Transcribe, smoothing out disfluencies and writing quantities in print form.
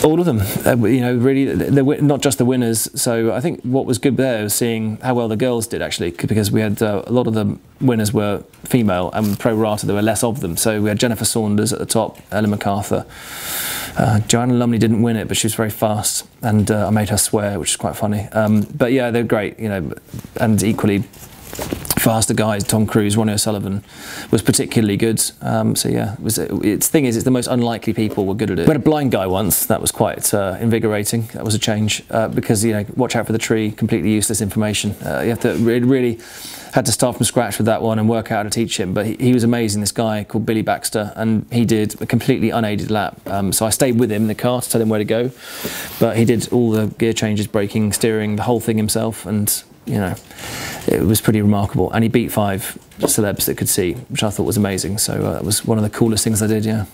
All of them, you know, really, not just the winners. So I think what was good there was seeing how well the girls did, actually, because we had a lot of the winners were female, and pro rata there were less of them. So we had Jennifer Saunders at the top, Ellen MacArthur. Joanna Lumley didn't win it, but she was very fast, and I made her swear, which is quite funny. But yeah, they're great, you know, and equally faster guys. Tom Cruise, Ronnie O'Sullivan was particularly good. So yeah, it's thing is, it's the most unlikely people were good at it. We had a blind guy once. That was quite invigorating. That was a change because, you know, watch out for the tree. Completely useless information. You have to really had to start from scratch with that one and work out how to teach him. But he was amazing. This guy called Billy Baxter, and he did a completely unaided lap. So I stayed with him in the car to tell him where to go. But he did all the gear changes, braking, steering, the whole thing himself, and you know, it was pretty remarkable. And he beat 5 celebs that could see, which I thought was amazing. So that was one of the coolest things I did, yeah.